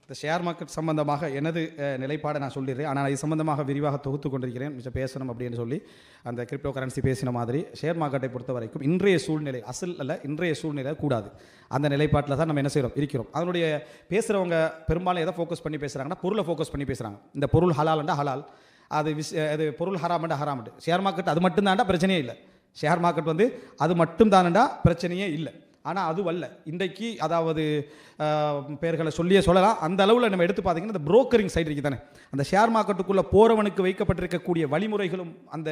இந்த share market சம்பந்தமாக எனது நிலைப்பாடை நான் சொல்லிடுறேன். ஆனால் இது சம்பந்தமாக விரிவாக தொகுத்து கொண்டிருக்கிறேன். மிச்சம் பேசணும் அப்படின்னு சொல்லி அந்த கிரிப்டோ கரன்சி பேசின மாதிரி ஷேர் மார்க்கெட்டை பொறுத்த வரைக்கும் இன்றைய சூழ்நிலை அசல் அல்ல, இன்றைய சூழ்நிலை கூடாது. அந்த நிலைப்பாட்டில் தான் நம்ம என்ன செய்கிறோம் இருக்கிறோம். அதனுடைய பேசுகிறவங்க பெரும்பாலும் எதை ஃபோக்கஸ் பண்ணி பேசுகிறாங்கன்னா பொருளை ஃபோக்கஸ் பண்ணி பேசுகிறாங்க. இந்த பொருள் ஹலால்ண்டா ஹலால், அது பொருள் ஹராமண்டா ஹராமண்டு. ஷேர் மார்க்கெட் அது மட்டும்தாண்டா பிரச்சனையே இல்லை. ஷேர் மார்க்கெட் வந்து அது மட்டும் தானண்டா பிரச்சனையே இல்லை. ஆனால் அதுவல்ல இன்றைக்கு, அதாவது பேர்களை சொல்லியே சொல்லலாம். அந்த அளவில் நம்ம எடுத்து பார்த்தீங்கன்னா இந்த புரோக்கரிங் சைடு இருக்குது தானே, அந்த ஷேர் மார்க்கெட்டுக்குள்ளே போகிறவனுக்கு வைக்கப்பட்டிருக்கக்கூடிய வழிமுறைகளும் அந்த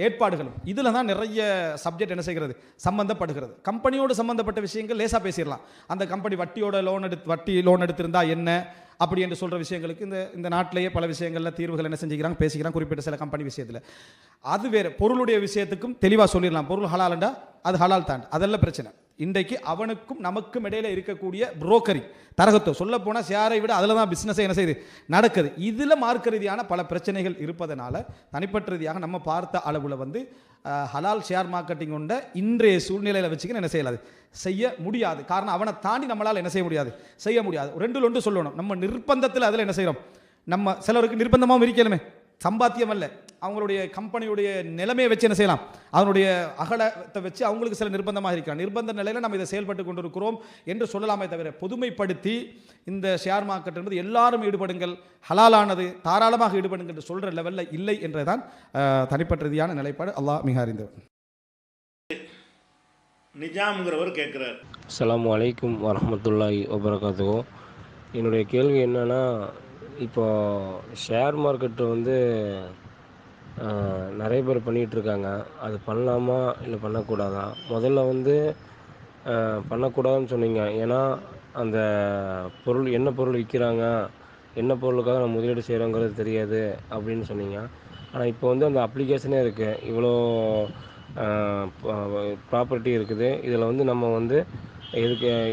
ஏற்பாடுகளும் இதில் தான் நிறைய சப்ஜெக்ட் என்ன செய்கிறது சம்மந்தப்படுகிறது. கம்பெனியோடு சம்மந்தப்பட்ட விஷயங்கள் லேசாக பேசிடலாம். அந்த கம்பெனி வட்டி லோன் எடுத்திருந்தா என்ன அப்படி என்று சொல்கிற விஷயங்களுக்கு இந்த நாட்டிலேயே பல விஷயங்களில் தீர்வுகள் என்ன செஞ்சுக்கிறாங்க பேசிக்கிறாங்க, குறிப்பிட்ட சில கம்பெனி விஷயத்தில். அது வேறு. பொருளுடைய விஷயத்துக்கும் தெளிவாக சொல்லிடலாம், பொருள் ஹலால்ண்டா அது ஹலால் தான், அதெல்லாம் பிரச்சனை. இன்றைக்கு அவனுக்கும் நமக்கும் இடையில இருக்கக்கூடிய புரோக்கரி தரகத்துவம் சொல்ல போனால் ஷேரை விட அதில் தான் பிஸ்னஸை என்ன செய்யுது நடக்குது. இதில் மார்க்க ரீதியான பல பிரச்சனைகள் இருப்பதனால தனிப்பட்ட ரீதியாக நம்ம பார்த்த அளவில் வந்து ஹலால் ஷேர் மார்க்கெட்டிங் கொண்ட இன்றைய சூழ்நிலையில் வச்சுக்க என்ன செய்யலாது செய்ய முடியாது. காரணம் அவனை தாண்டி நம்மளால் என்ன செய்ய முடியாது. ரெண்டு ஒன்று சொல்லணும். நம்ம நிர்பந்தத்தில் அதில் என்ன செய்கிறோம், நம்ம சிலருக்கு நிர்பந்தமாகவும் இருக்கலுமே, சம்பாத்தியம் அல்ல, அவங்களுடைய கம்பெனியுடைய நிலைமையை வச்சு என்ன செய்யலாம், அதனுடைய அகலத்தை வச்சு அவங்களுக்கு சில நிர்பந்தமாக இருக்கிறாங்க. நிர்பந்த நிலையில் நம்ம இதை செயல்பட்டு கொண்டிருக்கிறோம் என்று சொல்லலாமே தவிர பொதுமைப்படுத்தி இந்த ஷேர் மார்க்கெட் என்பது எல்லாரும் ஈடுபடுங்கள், ஹலாலானது தாராளமாக ஈடுபடுங்கள் என்று சொல்கிற லெவலில் இல்லை என்றதான் தனிப்பட்ட ரீதியான நிலைப்பாடு. அல்லாஹ் மிக அறிந்தவர். நிஜாம்ங்கிறவர் கேட்குறார். அஸ்ஸலாமு அலைக்கும் வரஹ்மத்துல்லாஹி வபரகாத்துஹு. என்னுடைய கேள்வி என்னென்னா, இப்போ ஷேர் மார்க்கெட்டு வந்து நிறைய பேர் பண்ணிகிட்ருக்காங்க. அது பண்ணலாமா இல்லை பண்ணக்கூடாதா? முதல்ல வந்து பண்ணக்கூடாதுன்னு சொன்னீங்க. ஏன்னா அந்த பொருள் என்ன பொருள் விற்கிறாங்க, என்ன பொருளுக்காக நம்ம முதலீடு செய்கிறோங்கிறது தெரியாது அப்படின்னு சொன்னீங்க. ஆனால் இப்போ வந்து அந்த அப்ளிகேஷனே இருக்குது, இவ்வளோ ப்ராப்பர்ட்டி இருக்குது, இதில் வந்து நம்ம வந்து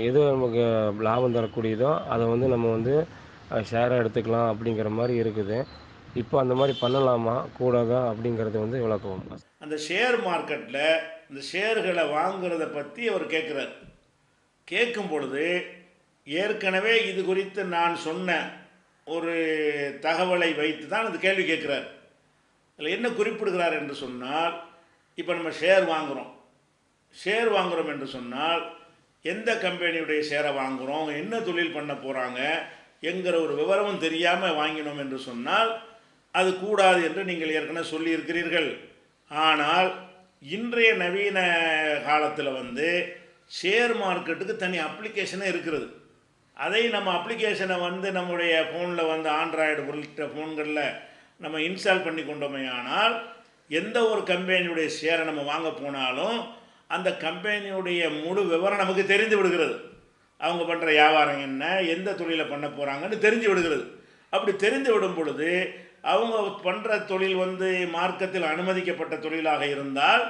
எது நமக்கு லாபம் தரக்கூடியதோ அதை வந்து நம்ம வந்து ஷேராக எடுத்துக்கலாம் அப்படிங்கிற மாதிரி இருக்குது. இப்போ அந்த மாதிரி பண்ணலாமா கூடாதா அப்படிங்கிறது வந்து விளக்குவோம். அந்த ஷேர் மார்க்கெட்டில் இந்த ஷேர்களை வாங்குறத பற்றி அவர் கேட்குறார். கேட்கும் பொழுது ஏற்கனவே இது குறித்து நான் சொன்ன ஒரு தகவலை வைத்து தான் அந்த கேள்வி கேட்குறார். அதில் என்ன குறிப்பிடுகிறார் என்று சொன்னால், இப்போ நம்ம ஷேர் வாங்குகிறோம் என்று சொன்னால் எந்த கம்பெனியுடைய ஷேரை வாங்குகிறோம், என்ன தொழில் பண்ண போகிறாங்க என்கிற ஒரு விவரமும் தெரியாமல் வாங்கினோம் என்று சொன்னால் அது கூடாது என்று நீங்கள் ஏற்கனவே சொல்லியிருக்கிறீர்கள். ஆனால் இன்றைய நவீன காலத்தில் வந்து ஷேர் மார்க்கெட்டுக்கு தனி அப்ளிகேஷனே இருக்கிறது. அதை நம்ம அப்ளிகேஷனை வந்து நம்முடைய ஃபோனில் வந்து ஆண்ட்ராய்டு உள்ளிட்ட ஃபோன்களில் நம்ம இன்ஸ்டால் பண்ணி கொண்டோமே ஆனால் எந்த ஒரு கம்பெனியுடைய ஷேரை நம்ம வாங்க போனாலும் அந்த கம்பெனியுடைய முழு விவரம் நமக்கு தெரிந்து விடுகிறது. அவங்க பண்ணுற வியாபாரம் என்ன, எந்த தொழிலை பண்ண போகிறாங்கன்னு தெரிஞ்சு விடுகிறது. அப்படி தெரிந்து விடும் பொழுது அவங்க பண்ணுற தொழில் வந்து மார்க்கத்தில் அனுமதிக்கப்பட்ட தொழிலாக இருந்தால்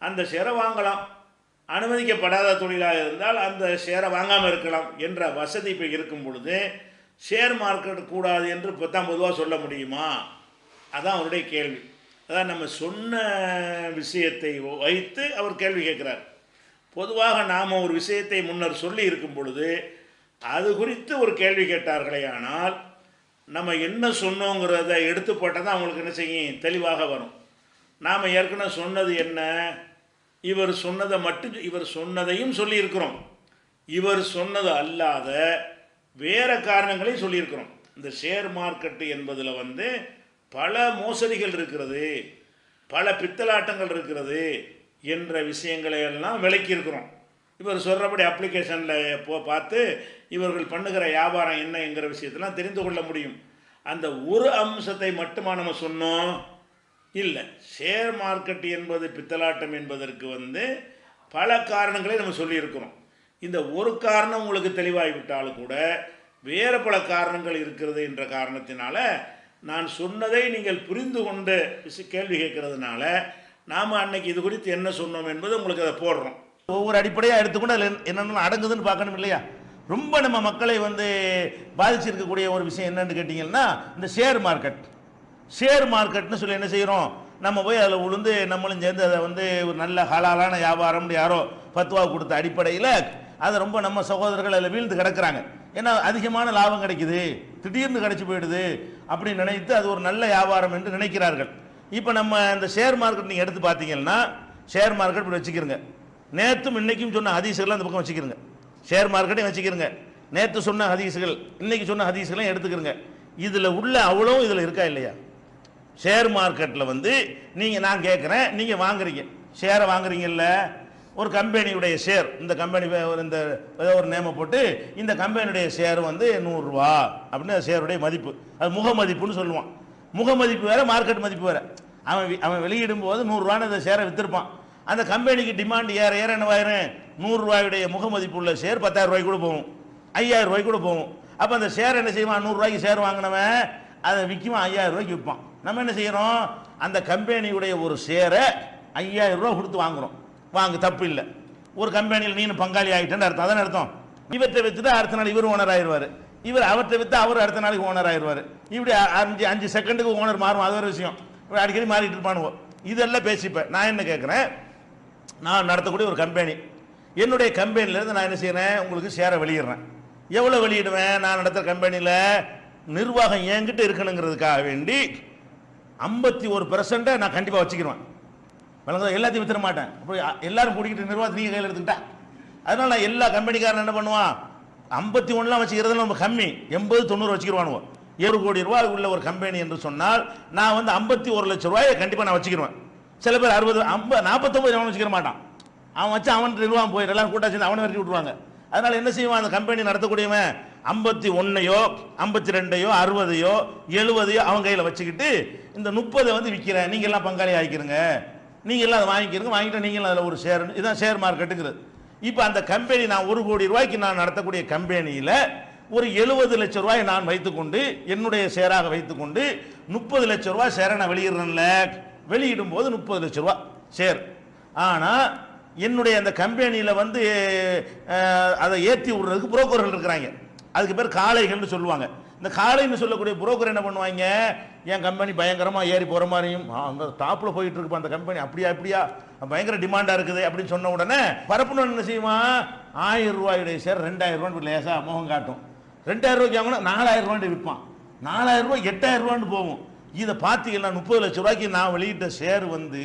அந்த ஷேரை வாங்கலாம், அனுமதிக்கப்படாத தொழிலாக இருந்தால் அந்த ஷேரை வாங்காமல் இருக்கலாம் என்ற வசதி இப்போ இருக்கும் பொழுது ஷேர் மார்க்கெட் கூடாது என்று இப்போ தான் பொதுவாக சொல்ல முடியுமா? அதான் அவருடைய கேள்வி. அதான் நம்ம சொன்ன விஷயத்தை வைத்து அவர் கேள்வி கேட்குறார். பொதுவாக நாம் ஒரு விஷயத்தை முன்னர் சொல்லி இருக்கும் பொழுது அது குறித்து ஒரு கேள்வி கேட்டார்களே ஆனால் நம்ம என்ன சொன்னோங்கிறத எடுத்து போட்டால் தான் அவங்களுக்கு என்ன செய்யும் தெளிவாக வரும். நாம் ஏற்கனவே சொன்னது என்ன, இவர் சொன்னதை மட்டும் இவர் சொன்னதையும் சொல்லியிருக்கிறோம், இவர் சொன்னது அல்லாத வேறு காரணங்களையும் சொல்லியிருக்கிறோம். இந்த ஷேர் மார்க்கெட்டு என்பதில் வந்து பல மோசடிகள் இருக்கிறது, பல பித்தலாட்டங்கள் இருக்கிறது என்ற விஷயங்களை எல்லாம் விளக்கியிருக்கிறோம். இவர் சொல்கிறபடி அப்ளிகேஷனில் பார்த்து இவர்கள் பண்ணுகிற வியாபாரம் என்ன என்கிற விஷயத்தெல்லாம் தெரிந்து கொள்ள முடியும். அந்த ஒரு அம்சத்தை மட்டுமா நம்ம சொன்னோம்? இல்லை. ஷேர் மார்க்கெட் என்பது பித்தலாட்டம் என்பதற்கு வந்து பல காரணங்களை நம்ம சொல்லியிருக்கிறோம். இந்த ஒரு காரணம் உங்களுக்கு தெளிவாகிவிட்டாலும் கூட வேறு பல காரணங்கள் இருக்கிறது என்ற காரணத்தினால நான் சொன்னதை நீங்கள் புரிந்து கொண்டு கேள்வி கேட்கறதுனால நாம் அன்னைக்கு இது குறித்து என்ன சொன்னோம் என்பது உங்களுக்கு அதை போடுறோம். ஒவ்வொரு அடிப்படையாக எடுத்துக்கொண்டு அதில் என்னென்ன அடங்குதுன்னு பார்க்கணும் இல்லையா? ரொம்ப நம்ம மக்களை வந்து பாதிச்சிருக்கக்கூடிய ஒரு விஷயம் என்னன்னு கேட்டிங்கன்னா, இந்த ஷேர் மார்க்கெட்னு சொல்லி என்ன செய்கிறோம், நம்ம போய் அதில் உளுந்து நம்மளும் சேர்ந்து அதை வந்து ஒரு நல்ல ஹலாலான வியாபாரம் யாரோ ஃபத்வா கொடுத்த அடிப்படையில் அதை ரொம்ப நம்ம சகோதரர்கள் அதில் வீழ்ந்து கிடக்கிறாங்க. ஏன்னா அதிகமான லாபம் கிடைக்குது, திடீர்னு கிடைச்சி போயிடுது அப்படின்னு நினைத்து அது ஒரு நல்ல வியாபாரம் என்று நினைக்கிறார்கள். இப்போ நம்ம இந்த ஷேர் மார்க்கெட் நீங்கள் எடுத்து பார்த்தீங்கன்னா, ஷேர் மார்க்கெட் இப்படி வச்சுக்கிறங்க, நேற்றும் இன்னைக்கும் சொன்ன ஹதீஸுகள் அந்த பக்கம் வச்சுக்கிறங்க, ஷேர் மார்க்கெட்டையும் வச்சுக்கிறங்க, நேற்று சொன்ன ஹதீஸுகள் இன்னைக்கு சொன்ன ஹதீஸுகளையும் எடுத்துக்கிறங்க. இதில் உள்ள அவ்வளோ இதில் இருக்கா இல்லையா? ஷேர் மார்க்கெட்டில் வந்து நீங்கள், நான் கேட்குறேன், நீங்கள் வாங்குறீங்க, ஷேரை வாங்குறீங்கல்ல, ஒரு கம்பெனியுடைய ஷேர், இந்த கம்பெனி இந்த ஏதோ ஒரு நேமை போட்டு இந்த கம்பெனியுடைய ஷேர் வந்து 100 ரூபா அப்படின்னு ஷேருடைய மதிப்பு, அது முக மதிப்புன்னு சொல்லுவான். முக மதிப்பு வேறு, மார்க்கெட் மதிப்பு வேறு. அவன் வெளியிடும் போது 100 ரூபான்னு அந்த ஷேரை விற்றுருப்பான். அந்த கம்பெனிக்கு டிமாண்ட் ஏற ஏற என்னவாயிரும், 100 ரூபாயுடைய முக மதிப்பு உள்ள ஷேர் 10,000 ரூபாய்க்கு கூட போகும், 5,000 ரூபாய்க்கு கூட போகும். அப்போ அந்த ஷேர் என்ன செய்வான், 100 ரூபாய்க்கு ஷேர் வாங்கினவன் அதை விற்குவான், 5,000 ரூபாய்க்கு விற்பான். நம்ம என்ன செய்யறோம், அந்த கம்பெனியுடைய ஒரு ஷேரை 5,000 ரூபா கொடுத்து வாங்குறோம். வாங்க, தப்பு இல்லை. ஒரு கம்பெனியில் நீனு பங்காளி ஆகிட்டேன்னு அர்த்தம். அதான் அர்த்தம். இவற்றை வித்துட்டு அடுத்த நாள் இவர் ஓனர் ஆயிடுவார், இவர் அவற்றை வித்து அவர் அடுத்த நாளைக்கு ஓனர் ஆயிடுவார். இப்படி 5 செகண்டுக்கு ஓனர் மாறும், அது ஒரு விஷயம். அடிக்கடி மாறிட்டு இருப்பானுவோம். இதெல்லாம் பேசிப்பேன். நான் என்ன கேட்குறேன், நான் நடத்தக்கூடிய ஒரு கம்பெனி, என்னுடைய கம்பெனிலேருந்து நான் என்ன செய்கிறேன், உங்களுக்கு ஷேரை வெளியிடுறேன். எவ்வளோ வெளியிடுவேன், நான் நடத்துகிற கம்பெனியில் நிர்வாகம் என்கிட்ட இருக்கணுங்கிறதுக்காக வேண்டி 51% நான் கண்டிப்பாக வச்சுக்கிடுவேன். வழங்க எல்லாத்தையும் வித்துற மாட்டேன். அப்போ எல்லாரும் கூட்டிக்கிட்டு நிர்வாகத்தை நீங்கள் கையில் எடுத்துக்கிட்டா, அதனால் நான் எல்லா கம்பெனிக்காரன் என்ன பண்ணுவான், 51 வச்சுக்கிறது நம்ம கம்மி, 80-90 வச்சுக்கிடுவானுவோம். 7 கோடி ரூபாய் உள்ள ஒரு கம்பெனி என்று சொன்னால் நான் வந்து 51 லட்சம் ரூபாயை கண்டிப்பாக நான் வச்சுக்கிடுவேன். சில பேர் 60, 50, 49 அவன் வச்சுக்கிற மாட்டான். அவன் வச்சு அவன் நிர்வாகம் போயிடும், எல்லாம் கூட்டா சேர்ந்து அவனை வரைக்கும் விட்டுருவாங்க. அதனால் என்ன செய்வான், அந்த கம்பெனி நடத்தக்கூடியவன் 51யோ 52யோ 60யோ 70யோ அவன் கையில் வச்சுக்கிட்டு இந்த 30 வந்து விற்கிறேன், நீங்கள் எல்லாம் பங்காளி ஆகிக்கிறங்க, நீங்கள் எல்லாம் அதை வாங்கிக்கிறங்க, வாங்கிட்டு நீங்கள் அதில் ஒரு ஷேர், இதுதான் ஷேர் மார்க்கெட்டுங்கிறது. இப்போ அந்த கம்பெனி, நான் 1 கோடி ரூபாய்க்கு நான் நடத்தக்கூடிய கம்பெனியில் ஒரு 70 லட்சம் ரூபாய் நான் வைத்துக்கொண்டு, என்னுடைய ஷேராக வைத்துக்கொண்டு 30 லட்சம் ரூபாய் ஷேரை நான் வெளியிடுறேன்ல, வெளியிடும் போது 30 லட்சம் ரூபாய் ஷேர். ஆனால் என்னுடைய அந்த கம்பெனியில் வந்து அதை ஏற்றி விடுறதுக்கு புரோக்கர்கள் இருக்கிறாங்க. அதுக்கு பேர் காளைகள்னு சொல்லுவாங்க. இந்த காளைன்னு சொல்லக்கூடிய புரோக்கர் என்ன பண்ணுவாங்க, என் கம்பெனி பயங்கரமாக ஏறி போகிற மாதிரியும், அங்கே டாப்பில் போயிட்டு இருக்கு அந்த கம்பெனி, அப்படியா பயங்கர டிமாண்டாக இருக்குது அப்படின்னு சொன்ன உடனே பரப்புன்னு என்ன செய்வான், 1000 ரூபாயுடைய ஷேர் 2000 ரூபான்னு லேசாக மோகம் காட்டும். 2000 ரூபாய்க்கு வாங்கினா 4000 ரூபான்னு விற்பான், 4000 ரூபாய் 8000 ரூபான்னு போகும். இதை பார்த்தீங்கன்னா 30 லட்சம் ரூபாய்க்கு நான் வெளியிட்ட ஷேர் வந்து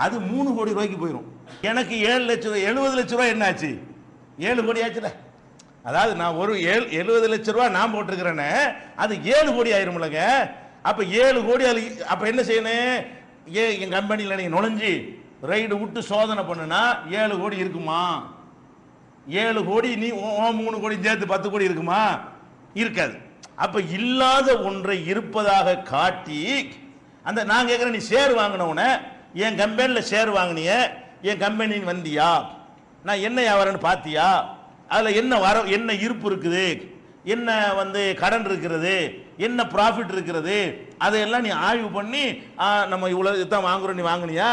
அது 3 கோடி ரூபாய்க்கு போயிடும். எனக்கு 7 லட்சம் ரூபாய், 70 லட்சம் ரூபாய் என்ன ஆச்சு, 7 கோடி ஆச்சுல. அதாவது நான் ஒரு 70 லட்சம் ரூபாய் நான் போட்டிருக்கிறேன்னு அது 7 கோடி ஆயிரும்லங்க. அப்போ 7 கோடி, அது அப்போ என்ன செய்யணும், என் கம்பெனியில் நீங்கள் நுழைஞ்சி ரைடு விட்டு சோதனை பண்ணுனா 7 கோடி இருக்குமா, 7 கோடி நீ 3 கோடி சேர்த்து 10 கோடி இருக்குமா, இருக்காது. அப்போ இல்லாத ஒன்றை இருப்பதாக காட்டி அந்த நான் கேட்குறேன், நீ ஷேர் வாங்கினவுடனே என் கம்பெனியில் ஷேர் வாங்கினிய, என் கம்பெனின்னு வந்தியா, நான் என்ன வியாபாரம்னு பார்த்தியா, அதில் என்ன என்ன இருப்பு இருக்குது, என்ன வந்து கடன் இருக்கிறது, என்ன ப்ராஃபிட் இருக்கிறது, அதையெல்லாம் நீ ஆய்வு பண்ணி நம்ம இவ்வளோ தான் வாங்குறோம், நீ வாங்கினியா,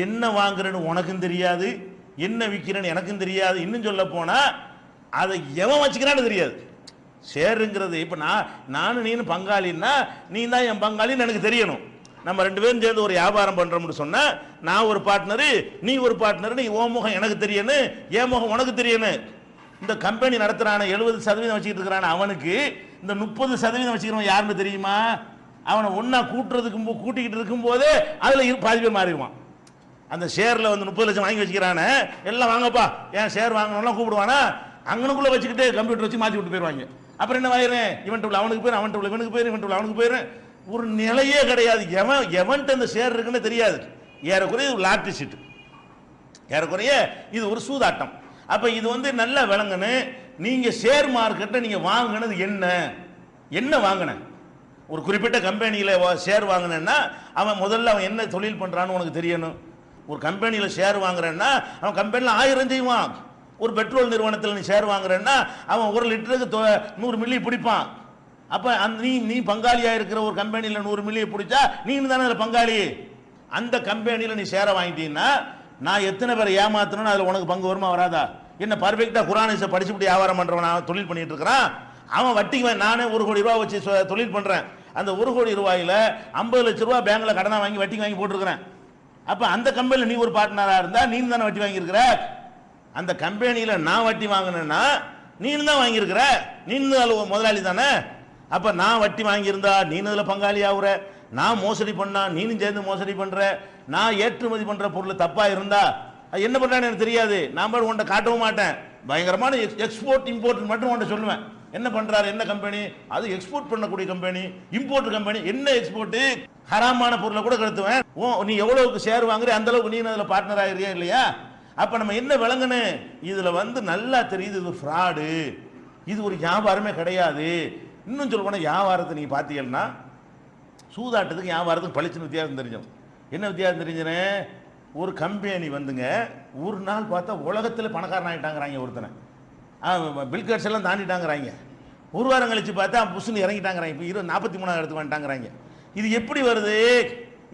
என்ன வாங்குறேன்னு உனக்கும் தெரியாது, என்ன விற்கிறேன்னு எனக்கும் தெரியாது. இன்னும் சொல்ல போனால் அதை எவன் வச்சுக்கிறான்னு தெரியாது. ஷேருங்கிறது இப்போ நானும் நீனும் பங்காளின்னா நீ தான் என் பங்காளின்னு எனக்கு தெரியணும். நம்ம 2 பேரும் சேர்ந்து ஒரு வியாபாரம் பண்ணுறோம்னு சொன்னால் நான் ஒரு பார்ட்னரு, நீ ஒரு பார்ட்னரு, நீ ஓ முகம் எனக்கு தெரியணும், என் முகம் உனக்கு தெரியணும். இந்த கம்பெனி நடத்துகிறான 70% வச்சுக்கிட்டு இருக்கிறான அவனுக்கு இந்த 30% வச்சுக்கிறவன் யாருன்னு தெரியுமா, அவனை ஒன்றா கூட்டிக்கிட்டு இருக்கும்போதே அதில் பாதி பேர் மாறிடுவான். அந்த ஷேரில் வந்து 30 லட்சம் வாங்கி வச்சுக்கிறானே, எல்லாம் வாங்கப்பா ஏன் ஷேர் வாங்கணும்லாம் கூப்பிடுவானா, அங்கனுக்குள்ளே வச்சுக்கிட்டு கம்ப்யூட்டர் வச்சு மாற்றி விட்டு போயிடுவாங்க. அப்புறம் என்ன வாயிறேன், இவன்ட்டு உள்ள அவனுக்கு போயிரு, அவன்ட்டு உள்ள இவனுக்கு போயிரு, இவன்ட்டு உள்ள அவனுக்கு போயிரு, ஒரு நிலையே கிடையாது. எவன்ட்டு அந்த ஷேர் இருக்குன்னு தெரியாது. ஏறக்குறைய ஒரு லாட்டரி சீட்டு, ஏறக்குறைய இது ஒரு சூதாட்டம். அப்போ இது வந்து நல்லா விளங்கணும். நீங்கள் ஷேர் மார்க்கெட்டை நீங்கள் வாங்கினது என்ன வாங்கின, ஒரு குறிப்பிட்ட கம்பெனியில் ஷேர் வாங்கினேன்னா அவன் முதல்ல அவன் என்ன தொழில் பண்ணுறான்னு உனக்கு தெரியணும். ஒரு கம்பெனியில் ஷேர் வாங்குறேன்னா அவன் கம்பெனியில் 1000 செய்வான். ஒரு பெட்ரோல் நிறுவனத்தில் நீ ஷேர் வாங்குறேன்னா அவன் 1 லிட்டருக்கு 100 மில்லி பிடிப்பான். அப்போ நீ பங்காளியாக இருக்கிற ஒரு கம்பெனியில் 100 மில்லியை பிடிச்சா நீ தானே அதில் பங்காளி. அந்த கம்பெனியில் நீ ஷேரை வாங்கிட்டீங்கன்னா நான் எத்தனை பேரை ஏமாத்தணும்னு அதில் உனக்கு பங்கு வருமா வராதா? என்ன பர்ஃபெக்டாக குரானிஸை படிச்சுட்டு வியாபாரம் பண்ணுறவன் நான் தொழில் பண்ணிட்டு இருக்கிறான், அவன் வட்டிக்கு நானே 1 கோடி ரூபா வச்சு தொழில் பண்ணுறேன். அந்த 1 கோடி ரூபாயில் 50 லட்சம் ரூபா பேங்க்ல கடனை வாங்கி வட்டிக்கு வாங்கி போட்டுருக்கிறேன். அப்போ அந்த கம்பெனியில் நீ ஒரு பார்ட்னராக இருந்தால் நீ தானே வட்டி வாங்கியிருக்கிற. அந்த கம்பெனியில் நான் வட்டி வாங்கினேன்னா நீனு தான் வாங்கியிருக்கிற, நீனு தான் முதலாளி தானே. அப்போ நான் வட்டி வாங்கியிருந்தா நீனு அதில் பங்காளி ஆகுற, நான் மோசடி பண்ணா நீனும் சேர்ந்து மோசடி பண்ணுற, நான் ஏற்றுமதி பண்ணுற பொருள் தப்பாக இருந்தா அது என்ன பண்ணுறான்னு எனக்கு தெரியாது, நான் போய் உன்ட்ட காட்டவும் மாட்டேன். பயங்கரமான எக்ஸ்போர்ட் இம்போர்ட் மட்டும் உன்ட்ட சொல்லுவேன். என்ன பண்ணுறாரு, என்ன கம்பெனி அது, எக்ஸ்போர்ட் பண்ணக்கூடிய கம்பெனி, இம்போர்ட் கம்பெனி, என்ன எக்ஸ்போர்ட்டு, ஹராமான பொருளை கூட கடத்துவேன். நீ எவ்வளவுக்கு ஷேர் வாங்குற அந்த அளவுக்கு நீ அதில் பார்ட்னர் ஆகிறியா இல்லையா? அப்போ நம்ம என்ன விளங்கணும், இதில் நல்லா தெரியுது இது ஃப்ராடு, இது ஒரு வியாபாரமே கிடையாது. இன்னும் சொல்ல போனால் வியாபாரத்தை நீங்கள் பார்த்தீங்கன்னா சூதாட்டத்துக்கு வியாபாரத்துக்கு பளிச்சுன்னு வித்தியாசம் தெரிஞ்சோம். என்ன வித்தியாசம் தெரிஞ்சுனே, ஒரு கம்பெனி வந்துங்க ஒரு நாள் பார்த்தா உலகத்தில் பணக்காரன் ஆகிட்டாங்கிறாங்க, ஒருத்தனை பில்கேட்ஸ் எல்லாம் தாண்டிட்டாங்கிறாங்க. ஒரு வாரம் கழிச்சு பார்த்தா புஷ்னு இறங்கிட்டாங்கிறாங்க, இப்போ 43 இடத்துக்கு வந்துட்டாங்கிறாங்க. இது எப்படி வருது,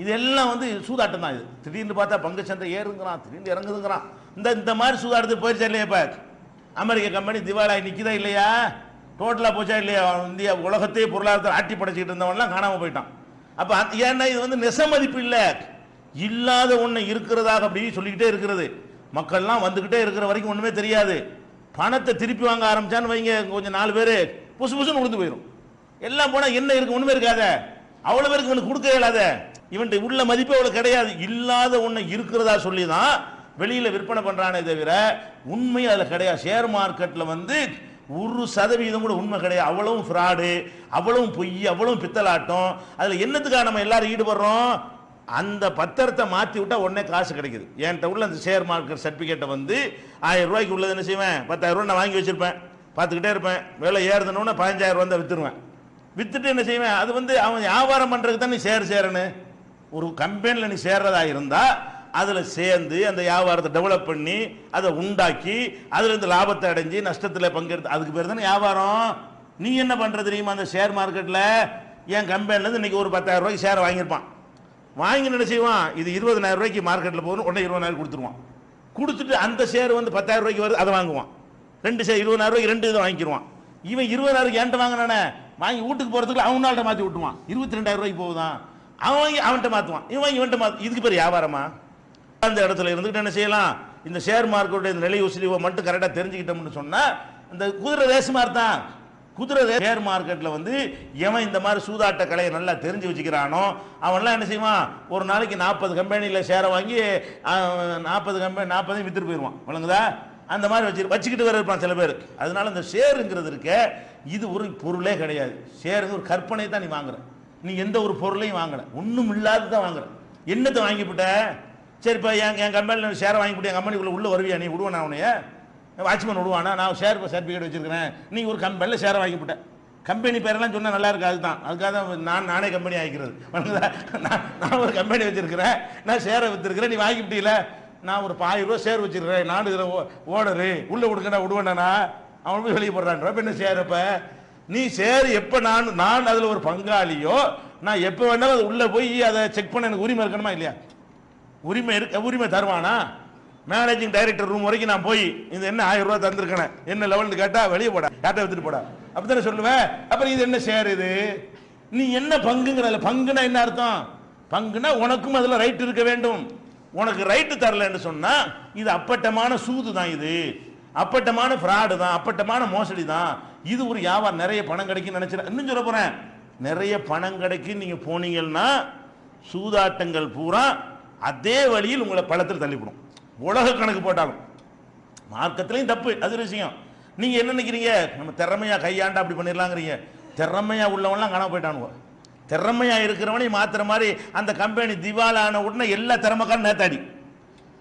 இது எல்லாம் சூதாட்டம் தான். இது திடீர்னு பார்த்தா பங்கு சந்தை ஏறுங்கிறான், திடீர்னு இறங்குதுங்கிறான். இந்த மாதிரி சூதாட்டத்துக்கு போயிடுச்சா இல்லையா? இப்போ அமெரிக்க கம்பெனி திவாலாகி நிற்குதா இல்லையா? டோட்டலாக போச்சா இல்லையா? இந்தியா உலகத்தையே பொருளாதாரத்தை ஆட்டி படைச்சிக்கிட்டு இருந்தவன்லாம் காணாமல் போயிட்டான். அப்போ ஏன்னா இது நெச மதிப்பு இல்லை, இல்லாத ஒன்று இருக்கிறதாக அப்படி சொல்லிக்கிட்டே இருக்கிறது. மக்கள்லாம் வந்துக்கிட்டே இருக்கிற வரைக்கும் ஒன்றுமே தெரியாது. பணத்தை திருப்பி வாங்க ஆரம்பிச்சான்னு வைங்க, கொஞ்சம் 4 பேர் புசு புசுன்னு உழுந்து போயிடும். எல்லாம் போனால் என்ன இருக்கு, ஒன்றுமே இருக்காத, அவ்வளோ பேருக்கு இவனுக்கு கொடுக்க இயலாத, இவன்ட்டு உள்ள மதிப்பு அவ்வளோ கிடையாது. இல்லாத ஒன்று இருக்கிறதா சொல்லி தான் வெளியில் விற்பனை பண்ணுறானே தவிர உண்மை அதில் கிடையாது. ஷேர் மார்க்கெட்டில் 1% கூட உண்மை கிடையாது. அவ்வளவும் ஃப்ராடு, அவ்வளவும் பொய், அவ்வளவும் பித்தலாட்டம். அதில் என்னத்துக்காக நம்ம எல்லாரும் ஈடுபடுறோம், அந்த பத்திரத்தை மாற்றி விட்டால் உடனே காசு கிடைக்குது. என்கிட்ட உள்ள அந்த ஷேர் மார்க்கெட் சர்டிஃபிகேட்டை 1000 ரூபாய்க்கு உள்ளது என்ன செய்வேன், 10,000 ரூபா நான் வாங்கி வச்சிருப்பேன், பார்த்துக்கிட்டே இருப்பேன். விலை ஏறுதுன்னு 15,000 ரூபா தான் விற்றுருவேன். விற்றுட்டு என்ன செய்வேன், அது அவன் வியாபாரம் பண்ணுறதுக்கு தான் நீ சேருன்னு. ஒரு கம்பெனியில் நீ சேர்றதா இருந்தால் அதில் சேர்ந்து அந்த வியாபாரத்தை டெவலப் பண்ணி அதை உண்டாக்கி அதிலிருந்து லாபத்தை அடைஞ்சு நஷ்டத்தில் பங்கெடுத்து, அதுக்கு பேர் தானே வியாபாரம். நீ என்ன பண்ணுற தெரியுமா, அந்த ஷேர் மார்க்கெட்டில் என் கம்பெனிலேருந்து இன்றைக்கி ஒரு 10,000 ரூபாய்க்கு ஷேரை வாங்கியிருப்பான். வாங்கி என்ன செய்வான், இது 20,000 ரூபாய்க்கு மார்க்கெட்டில் போகணும், உடனே 20,000 கொடுத்துருவான். கொடுத்துட்டு அந்த ஷேர் 10,000 ரூபாய்க்கு வருது, அதை வாங்குவான். 2 ஷேர் 20,000 ரூபாய்க்கு 2 இதை வாங்கிடுவான். இவன் 20,000 என்கிட்ட வாங்கினானே, வாங்கி வீட்டுக்கு போகிறதுக்கு அவனால்ட்ட மாற்றி விட்டுவான். 22,000 ரூபாய்க்கு போகுதான், அவன் வாங்கி அவன்கிட்ட மாற்றுவான், இவன் வாங்கி இவன்கிட்ட மாற்று. இதுக்கு பேர் வியாபாரமா? அந்த இடத்துல இருந்துக்கிட்டு என்ன செய்யலாம், இந்த ஷேர் மார்க்கெட்டுடைய நிலை உசிலிவை மட்டும் கரெக்டாக தெரிஞ்சுக்கிட்டோம்னு சொன்னால் இந்த குதிரை ரேஸ் மாதிரி தான். குதிரை ஷேர் மார்க்கெட்டில் எவன் இந்த மாதிரி சூதாட்ட கலையை நல்லா தெரிஞ்சு வச்சுக்கிறானோ அவன்லாம் என்ன செய்வான், ஒரு நாளைக்கு 40 கம்பெனியில் ஷேரை வாங்கி 40 கம்பெனி 40 வித்துட்டு போயிடுவான். வழங்குதா? அந்த மாதிரி வச்சுக்கிட்டு வர இருப்பான் சில பேர். அதனால இந்த ஷேருங்கிறது இருக்க, இது ஒரு பொருளே கிடையாது. ஷேருங்க ஒரு கற்பனை தான். நீ வாங்குற, நீ எந்த ஒரு பொருளையும் வாங்கல, ஒன்றும் இல்லாத தான் வாங்குற. என்னத்தை வாங்கிவிட்ட, சரி இப்போ என் கம்பெனியில் ஷேரை வாங்கிவிட்டு என் கம்பெனிக்குள்ளே உள்ள வருவியா, நீ விடுவானா, அவனைய வாட்ச்மேன் விடுவானா? நான் ஷேர் சர்டிஃபிகேட் வச்சிருக்கிறேன், நீ ஒரு கம்பெனியில் ஷேரை வாங்கிவிட்டேன். கம்பெனி பேரெல்லாம் சொன்னால் நல்லா இருக்கு, அதுதான். அதுக்காக தான் நானே கம்பெனி ஆகிக்கிறது. நான் ஒரு கம்பெனி வச்சிருக்கிறேன், நான் ஷேரை விற்றுருக்கிறேன், நீ வாங்கிவிட்டீல. நான் ஒரு 1000 ரூபா ஷேர் வச்சிருக்கிறேன், நான் இதில் ஓடரு உள்ளே கொடுக்கடா விடுவேண்ணா, அவன் போய் வெளியே போடுறான். இப்போ என்ன ஷேர், இப்போ நீ ஷேர் எப்போ நான் அதில் ஒரு பங்காளியோ நான் எப்போ வேணாலும் அது உள்ளே போய் அதை செக் பண்ண எனக்கு உரிமை இருக்கணுமா இல்லையா? உரிமை தருவானா? மேனேஜிங் டைரக்டர் ரூம் வரைக்கும் நான் போய் இது என்ன 1000 ரூபா தந்திருக்கேன் என்ன லெவல்னு கேட்டால் வெளியே போடா, யார்ட்ட எடுத்துட்டு போடா, அப்படி தானே சொல்லுவேன். அப்புறம் இது என்ன ஷேர், இது நீ என்ன பங்குங்கிற? பங்குனா என்ன அர்த்தம்? பங்குனா உனக்கும் அதில் ரைட் இருக்க வேண்டும். உனக்கு ரைட்டு தரலன்னு சொன்னா இது அப்பட்டமான சூது தான், இது அப்பட்டமான ஃப்ராடு தான், அப்பட்டமான மோசடி தான். இது ஒரு வியாபாரம், நிறைய பணம் கிடைக்கும் நினைச்சிட. இன்னும் சொல்ல போறேன், நிறைய பணம் கிடைக்கும் நீங்க போனீங்கன்னா சூதாட்டங்கள் பூரா அதே வழியில் உங்களை பழத்தில் தள்ளிவிடும். உலக கணக்கு போட்டாலும் மார்க்கத்திலையும் தப்பு, அது விஷயம். நீங்க என்ன நினைக்கிறீங்க, நம்ம திறமையா கையாண்டா அப்படி பண்ணிடலாங்கிறீங்க. திறமையா உள்ளவன்லாம் காணாம போயிட்டானுங்க. திறமையா இருக்கிறவனை மாத்திர மாதிரி அந்த கம்பெனி திவாலான உடனே எல்லா திறமைக்காரன் நேத்தாடி.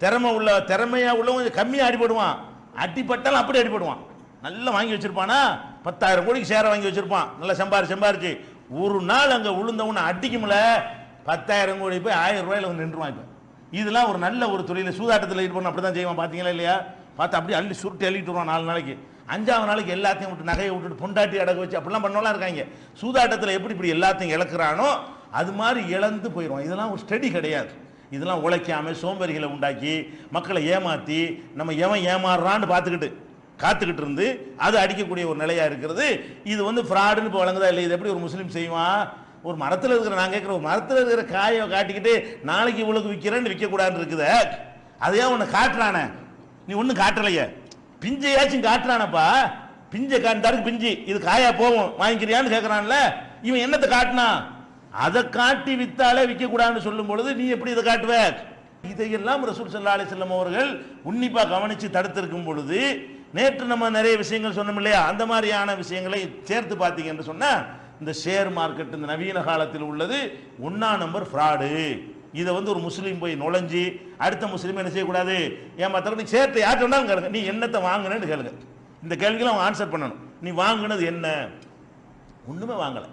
திறமையா உள்ளவன் கம்மியாக அடிபடுவான், அடிப்பட்டாலும் அப்படி அடிபடுவான். நல்லா வாங்கி வச்சிருப்பானா, 10,000 கோடிக்கு ஷேரை வாங்கி வச்சிருப்பான், நல்லா சம்பாரிச்சு ஒரு நாள் அங்கே விழுந்தவனை அடிக்கும்ல 10,000 கோடி போய் 1000 ரூபாயில வந்து நின்றுவான். இப்போ இதெல்லாம் ஒரு நல்ல ஒரு தொழில். சூதாட்டத்தில் ஈடுபடணும், அப்படி தான் செய்வான். பார்த்தீங்களா இல்லையா? பார்த்து அப்படியே அள்ளி சுருட்டி அள்ளிட்டு வருவான். 4 நாளைக்கு 5ஆவது நாளைக்கு எல்லாத்தையும் விட்டு நகையை விட்டுட்டு பொண்டாட்டி அடகு வச்சு அப்படிலாம் பண்ணலாம் இருக்காங்க. சூதாட்டத்தில் எப்படி இப்படி எல்லாத்தையும் இழக்கிறானோ அது மாதிரி இழந்து போயிடுவான். இதெல்லாம் ஒரு ஸ்டடி கிடையாது. இதெல்லாம் உழைக்காமல் சோம்பேறிகளை உண்டாக்கி மக்களை ஏமாற்றி நம்ம எவன் ஏமாறுறான்னு காத்துக்கிட்டு இருந்து அது அடிக்கக்கூடிய ஒரு நிலையாக இருக்கிறது. இது ஃப்ராடுன்னு இப்போ வழங்குதா இல்லை? இது எப்படி ஒரு முஸ்லீம் செய்வான்? ஒரு மரத்தில் இருக்கிற, நான் கேட்குற, ஒரு மரத்தில் இருக்கிற காயை காட்டிக்கிட்டு நாளைக்கு இவ்வளோக்கு விற்கிறேன்னு விற்கக்கூடாதுன்னு இருக்குது. அதையே உன்னை காட்டுறானே, நீ ஒன்றும் காட்டலையே, பிஞ்சையாச்சும் காட்டுறானப்பா, பிஞ்சை காட்டுறதுக்கு பிஞ்சு இது காயா போகும் வாங்கிக்கிறியான்னு கேட்குறான்ல, இவன் என்னத்தை காட்டினா? அதை காட்டி வித்தாலே விற்கக்கூடாதுன்னு சொல்லும் பொழுது நீ எப்படி இதை காட்டுவ? இதையெல்லாம் ரசூல் ஸல்லல்லாஹு அலைஹி வஸல்லம் அவர்கள் உன்னிப்பாக கவனித்து தடுத்திருக்கும் பொழுது, நேற்று நம்ம நிறைய விஷயங்கள் சொன்னோம் இல்லையா, அந்த மாதிரியான விஷயங்களை சேர்த்து பார்த்தீங்க என்று சொன்னால், இந்த ஷேர் மார்க்கெட் இந்த நவீன காலத்தில் உள்ளது 1ஆம் நம்பர் ஃப்ராடு. இதை வந்து ஒரு முஸ்லீம் போய் நுழைஞ்சி அடுத்த முஸ்லீம் என்ன செய்யக்கூடாது, ஏமாத்த. நீ சேர்த்து யார்கிட்ட வேணாலும் கேளுங்க, நீ என்னத்தை வாங்கினேன்னு கேளுங்க. இந்த கேள்விக்கெல்லாம் அவங்க ஆன்சர் பண்ணணும். நீ வாங்கினது என்ன? ஒன்றுமே வாங்கலை,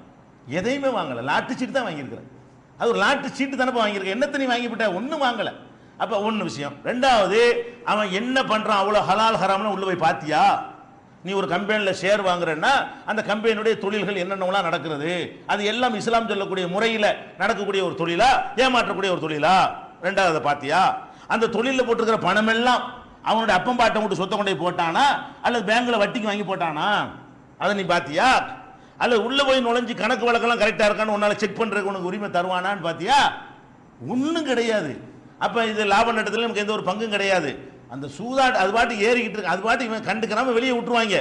எதையுமே வாங்கலை, லாட்டு சீட்டு தான் வாங்கியிருக்கிறேன். அது ஒரு லாட்டு சீட்டு தானப்பா வாங்கியிருக்க, என்னத்தை நீ வாங்கிவிட்ட? ஒன்றும் வாங்கலை. அப்போ ஒன்று விஷயம். ரெண்டாவது, அவன் என்ன பண்ணுறான், அவ்வளோ ஹலால் ஹராம்னு உள்ள போய் பார்த்தியா? நீ ஒரு கம்பெனியில் ஷேர் வாங்குறேன்னா அந்த கம்பெனியுடைய தொழில்கள் என்னென்னலாம் நடக்கிறது, அது எல்லாம் இஸ்லாம் சொல்லக்கூடிய முறையில் நடக்கக்கூடிய ஒரு தொழிலா, ஏமாற்றக்கூடிய ஒரு தொழிலா? ரெண்டாவது அதை பார்த்தியா? அந்த தொழிலில் போட்டிருக்கிற பணம் எல்லாம் அவனுடைய அப்பம் பாட்டை மட்டும் சொத்தை கொண்டே போட்டானா, அல்லது பேங்க்ல வட்டிக்கு வாங்கி போட்டானா? அதை நீ பார்த்தியா? அல்லது உள்ள போய் நுழைஞ்சு கணக்கு வழக்கெல்லாம் கரெக்டாக இருக்கான்னு உன்னால செக் பண்ணுறதுக்கு உனக்கு உரிமை தருவானான்னு பார்த்தியா? ஒன்றும் கிடையாது. அப்போ இது லாப நட்டத்தில் நமக்கு எந்த ஒரு பங்கும் கிடையாது. அந்த சூதாட்டு அது பாட்டு ஏறிக்கிட்டு இருக்கு, அது பாட்டு இவன் கண்டுக்கிறாம வெளியே விட்டுருவாங்க.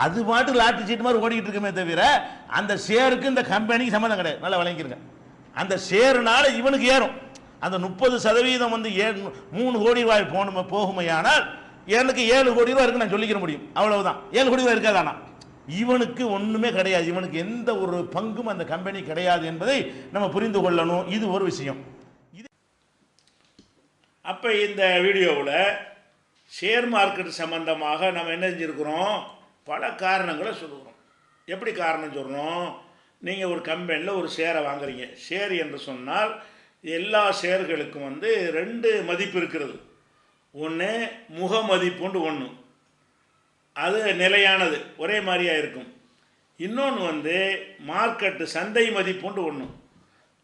அது பாட்டு லாட்டு சீட்டு மாதிரி ஓடிக்கிட்டு இருக்குமே தவிர அந்த ஷேருக்கு இந்த கம்பெனிக்கு சம்மந்தம் கிடையாது. நல்லா விளங்கிருங்க. அந்த ஷேருனால இவனுக்கு ஏறும். அந்த 30% வந்து 3 கோடி ரூபாய் போகுமையானால் எனக்கு 7 கோடி ரூபாய் இருக்கு நான் சொல்லிக்கிற முடியும், அவ்வளவுதான். 7 கோடி ரூபாய் இருக்காதானா? இவனுக்கு ஒண்ணுமே கிடையாது, இவனுக்கு எந்த ஒரு பங்கும் அந்த கம்பெனி கிடையாது என்பதை நம்ம புரிந்து கொள்ளணும். இது ஒரு விஷயம். அப்போ இந்த வீடியோவில் ஷேர் மார்க்கெட் சம்பந்தமாக நம்ம என்ன செஞ்சுருக்கிறோம், பல காரணங்களை சொல்லுகிறோம். எப்படி காரணம் சொல்கிறோம்? நீங்கள் ஒரு கம்பெனியில் ஒரு ஷேரை வாங்குறீங்க. ஷேர் என்று சொன்னால் எல்லா ஷேர்களுக்கும் வந்து 2 மதிப்பு இருக்கிறது. ஒன்று முக மதிப்புண்டு ஒன்று, அது நிலையானது, ஒரே மாதிரியாக இருக்கும். இன்னொன்று வந்து மார்க்கெட்டு சந்தை மதிப்புண்டு ஒன்று,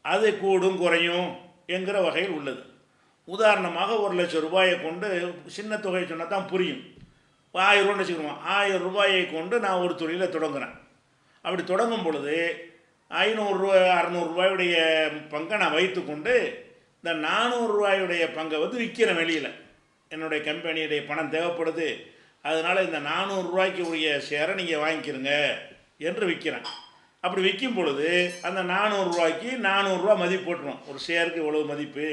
அது கூடும் குறையும் என்கிற வகையில் உள்ளது. உதாரணமாக 1,00,000 ரூபாயை கொண்டு, சின்ன தொகை சொன்னால் தான் புரியும், 1000 ரூபான்னு வச்சுக்கிறோம். 1000 ரூபாயை கொண்டு நான் ஒரு தொழிலை தொடங்குறேன். அப்படி தொடங்கும் பொழுது 500 ரூபாய் 600 ரூபாயுடைய பங்கை நான் வைத்துக்கொண்டு இந்த 400 ரூபாயுடைய பங்கை வந்து விற்கிறேன் வெளியில். என்னுடைய கம்பெனியுடைய பணம் தேவைப்படுது, அதனால் இந்த 400 ரூபாய்க்கு உரிய ஷேரை நீங்கள் வாங்கிக்கிறங்க என்று விற்கிறேன். அப்படி விற்கும் பொழுது அந்த 400 ரூபாய்க்கு 400 ரூபா மதிப்பு போட்டுருவோம். ஒரு ஷேருக்கு இவ்வளவு மதிப்பு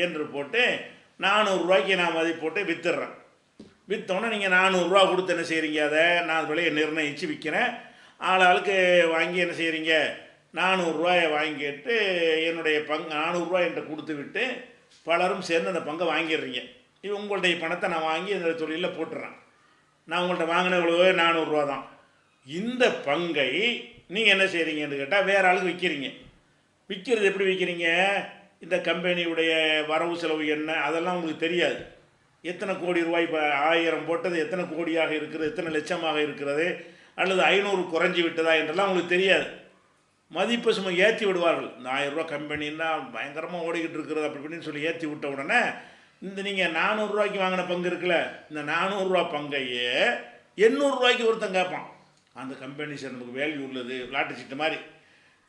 என்று போட்டு 400 ரூபாய்க்கு நான் மதிப்பு போட்டு விற்றுறேன். விற்றோன்னே நீங்கள் 400 ரூபா கொடுத்து என்ன செய்கிறீங்க, அதை நான் விலையை நிர்ணயித்து விற்கிறேன். ஆளுக்கு வாங்கி என்ன செய்கிறீங்க, 400 ரூபாயை வாங்கிட்டு என்னுடைய பங்கு 400 ரூபாய் என்கிட்ட கொடுத்து விட்டு பலரும் சேர்ந்து அந்த பங்கை வாங்கிடுறீங்க. இது உங்களுடைய பணத்தை நான் வாங்கி இந்த தொழிலில் போட்டுறேன். நான் உங்கள்கிட்ட வாங்கின இவ்வளவு 400 ரூபா தான். இந்த பங்கை நீங்கள் என்ன செய்கிறீங்கன்னு கேட்டால் வேறு ஆளுக்கு விற்கிறீங்க. விற்கிறது எப்படி விற்கிறீங்க? இந்த கம்பெனியுடைய வரவு செலவு என்ன அதெல்லாம் உங்களுக்கு தெரியாது. எத்தனை கோடி ரூபாய், இப்போ 1000 போட்டது எத்தனை கோடியாக இருக்கிறது, எத்தனை லட்சமாக இருக்கிறது, அல்லது 500 குறைஞ்சி விட்டதா என்றெல்லாம் உங்களுக்கு தெரியாது. மதிப்பை சும்மா ஏற்றி விடுவார்கள். இந்த 1000 ரூபா கம்பெனின்னா பயங்கரமாக ஓடிக்கிட்டு இருக்கிறது அப்படி இப்படின்னு சொல்லி ஏற்றி விட்ட உடனே இந்த நீங்கள் 400 ரூபாய்க்கு வாங்கின பங்கு இருக்குல்ல, இந்த 400 ரூபா பங்கையே 800 ரூபாய்க்கு ஒருத்தன் கேட்பான். அந்த கம்பெனி சார் நமக்கு வேல்யூ உள்ளது, லாட்டு சீட்டு மாதிரி.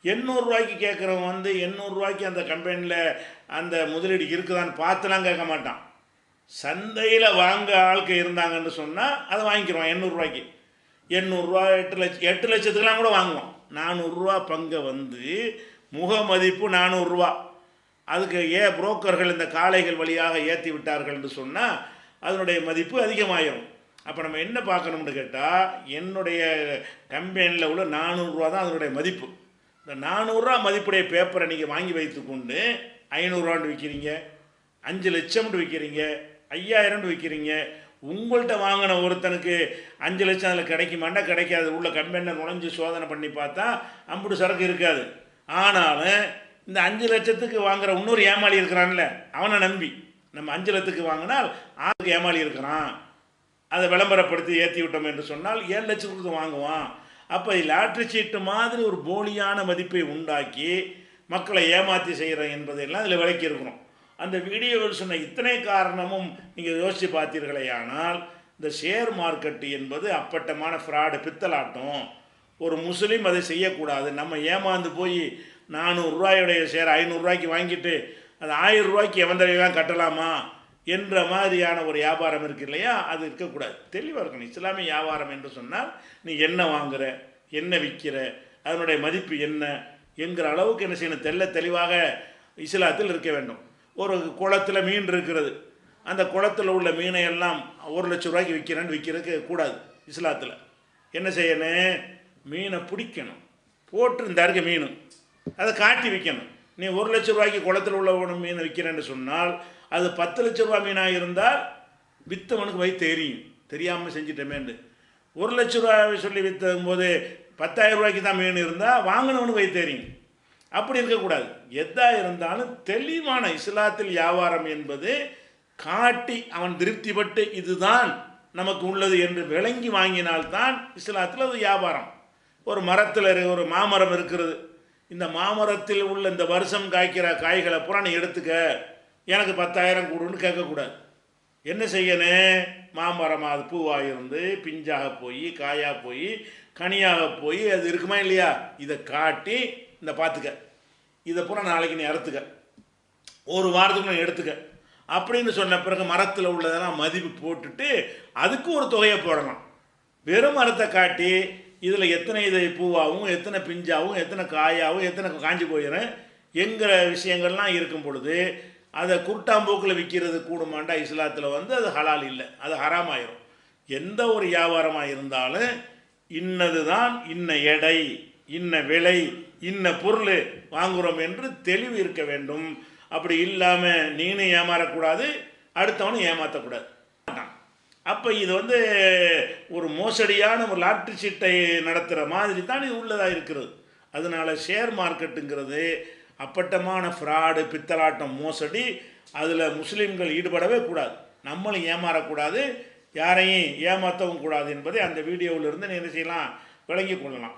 800 ரூபாய்க்கு கேட்குறவன் வந்து 800 ரூபாய்க்கு அந்த கம்பெனியில் அந்த முதலீடு இருக்குதான்னு பார்த்துலாம் கேட்க மாட்டான். சந்தையில் வாங்க ஆளுக்கு இருந்தாங்கன்னு சொன்னால் அதை வாங்கிக்கிறோம் 800 ரூபாய்க்கு. 800 ரூபா 8 லட்சத்துக்கெலாம் கூட வாங்குவோம். 400 ரூபா பங்கை வந்து முக மதிப்பு 400 ரூபா, அதுக்கு புரோக்கர்கள் இந்த காளைகள் வழியாக ஏற்றி விட்டார்கள் என்று சொன்னால் அதனுடைய மதிப்பு அதிகமாயிரும். அப்போ நம்ம என்ன பார்க்கணும்னு கேட்டால், என்னுடைய கம்பெனியில் உள்ள 400 ரூபா தான் அதனுடைய மதிப்பு. இந்த 400 ரூபா மதிப்புடைய பேப்பரை நீங்கள் வாங்கி வைத்துக்கொண்டு 500 ரூபான்னு விற்கிறீங்க, 5 லட்சம்னு விற்கிறீங்க, 5000 விற்கிறீங்க. உங்கள்கிட்ட வாங்கின ஒருத்தனுக்கு 5 லட்சம் அதில் கிடைக்குமாண்டா கிடைக்காது. உள்ள கம்பெனியில் நுழைஞ்சு சோதனை பண்ணி பார்த்தா அம்புட்டு சரக்கு இருக்காது. ஆனாலும் இந்த 5 லட்சத்துக்கு வாங்குற இன்னொரு ஏமாளி இருக்கிறான்ல, அவனை நம்பி நம்ம 5 லட்சத்துக்கு வாங்கினால் 6க்கு ஏமாளி இருக்கிறான், அதை விளம்பரப்படுத்தி ஏற்றி விட்டோம் என்று சொன்னால் 7 லட்சத்துக்கு வாங்குவான். அப்போ லாட்ரி சீட்டு மாதிரி ஒரு போலியான மதிப்பை உண்டாக்கி மக்களை ஏமாற்றி செய்கிறேன் என்பதையெல்லாம் இதில் விளக்கி இருக்கிறோம். அந்த வீடியோவில் சொன்ன இத்தனை காரணமும் நீங்கள் யோசித்து பார்த்தீர்களே, ஆனால் இந்த ஷேர் மார்க்கெட்டு என்பது அப்பட்டமான ஃப்ராடு, பித்தலாட்டம். ஒரு முஸ்லீம் அதை செய்யக்கூடாது. நம்ம ஏமாந்து போய் 400 ரூபாயுடைய ஷேர் 500 ரூபாய்க்கு வாங்கிட்டு அது 1000 ரூபாய்க்கு எவன் தடவை கட்டலாமா என்ற மாதிரியான ஒரு வியாபாரம் இருக்கு இல்லையா, அது இருக்கக்கூடாது. தெளிவாக இருக்கணும். இஸ்லாமிய வியாபாரம் என்று சொன்னால் நீ என்ன வாங்குற, என்ன விற்கிற, அதனுடைய மதிப்பு என்ன என்கிற அளவுக்கு என்ன செய்யணும், தெளிவாக இஸ்லாத்தில் இருக்க வேண்டும். ஒரு குளத்தில் மீன் இருக்கிறது, அந்த குளத்தில் உள்ள மீனை எல்லாம் 1,00,000 ரூபாய்க்கு விற்கிறதுக்கு கூடாது. இஸ்லாத்தில் என்ன செய்யணும், மீனை பிடிக்கணும், போட்டு இந்த இருக்க மீன் அதை காட்டி விற்கணும். நீ 1,00,000 ரூபாய்க்கு குளத்தில் உள்ள மீனை விற்கிறேன்னு சொன்னால் அது 10,00,000 ரூபா மீனாக இருந்தால் விற்றவனுக்கு வயிற்று தெரியும், தெரியாமல் செஞ்சிட்டமேண்டு. 1,00,000 ரூபாய் சொல்லி விற்றும் போது 10,000 ரூபாய்க்கு தான் மீன் இருந்தால் வாங்கினவனுக்கு வயிற்று தெரியும். அப்படி இருக்கக்கூடாது. எதாக இருந்தாலும் தெளிவான இஸ்லாத்தில் வியாபாரம் என்பது காட்டி அவன் திருப்திப்பட்டு இதுதான் நமக்கு உள்ளது என்று விளங்கி வாங்கினால்தான் இஸ்லாத்தில் அது வியாபாரம். ஒரு மரத்தில் ஒரு மாமரம் இருக்கிறது, இந்த மாமரத்தில் உள்ள இந்த வருஷம் காய்க்கிற காய்களை பூரா நீ எடுத்துக்க, எனக்கு 10,000 கொடுன்னு கேட்கக்கூடாது. என்ன செய்யணும், மாமரமாக அது பூவாக இருந்து பிஞ்சாக போய் காயாக போய் கனியாக போய் அது இருக்குமா இல்லையா, இதை காட்டி இந்த பார்த்துக்க, இதை பூரா நாளைக்கு நீ அறுத்துக்க, ஒரு வாரத்துக்கு நீ எடுத்துக்க அப்படின்னு சொன்ன பிறகு மரத்தில் உள்ளதெல்லாம் மதிப்பு போட்டுட்டு அதுக்கு ஒரு தொகையை போடலாம். வெறும் மரத்தை காட்டி இதில் எத்தனை இதை பூவாகவும் எத்தனை பிஞ்சாகவும் எத்தனை காயாகவும் எத்தனை காஞ்சி போயிடும் என்கிற விஷயங்கள்லாம் இருக்கும் பொழுது அதை குருட்டாம்போக்கில் விற்கிறது கூடுமாண்டா இஸ்லாத்தில் அது ஹலால் இல்லை, அது ஹராம் ஆயிரும். எந்த ஒரு வியாபாரமாக இருந்தாலும் இன்னது தான், இன்ன எடை, இன்ன விலை, இன்ன பொருள் வாங்குகிறோம் என்று தெளிவு இருக்க வேண்டும். அப்படி இல்லாமல் நீனும் ஏமாறக்கூடாது, அடுத்தவனும் ஏமாற்றக்கூடாது. அப்போ இது ஒரு மோசடியான ஒரு லாட்ரி சீட்டை நடத்துகிற மாதிரி தான் இது உள்ளதாக இருக்கிறது. அதனால் ஷேர் மார்க்கெட்டுங்கிறது அப்பட்டமான ஃப்ராடு, பித்தலாட்டம், மோசடி. அதில் முஸ்லீம்கள் ஈடுபடவே கூடாது, நம்மளும் ஏமாறக்கூடாது, யாரையும் ஏமாற்றவும் கூடாது என்பதை அந்த வீடியோவிலிருந்து என்ன செய்யலாம், விளங்கி கொள்ளலாம்.